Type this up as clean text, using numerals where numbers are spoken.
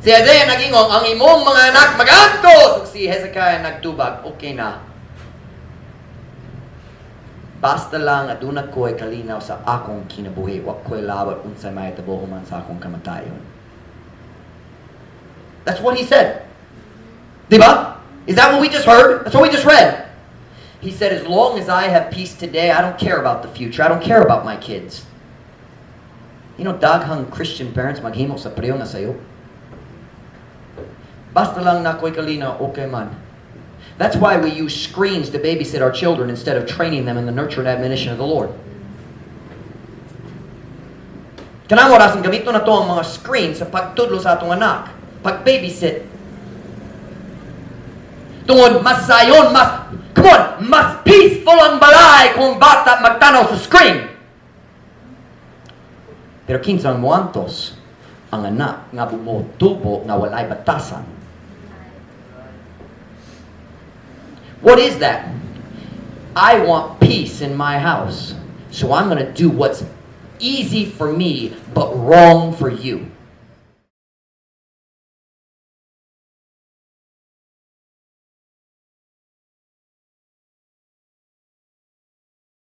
Si Isaiah nagingong, ang imong mga anak magadto. Si Hezekiah nagtubag, okay na. Basta lang aduna ko'y kalinaw sa akong kinabuhi. Wa ko'y lawat unsay may tabo human sa akong kamatayon. That's what he said. Diba? Is that what we just heard? That's what we just read. He said, as long as I have peace today, I don't care about the future. I don't care about my kids. You know, daghang Christian parents maghimo sa priyo nga sayo. Basta lang na ko'y kalinaw, okay man. That's why we use screens to babysit our children instead of training them in the nurture and admonition of the Lord. Kanang oras ang gamito na to ang mga screen sa pagtudlo sa atong anak. Pag-babysit. Tungod, mas sayon, come on, mas peaceful ang balay kung bata magtanaw sa screen. Pero kinsang muantos ang anak nga bumutubo nga walay batasan. What is that? I want peace in my house. So I'm going to do what's easy for me but wrong for you.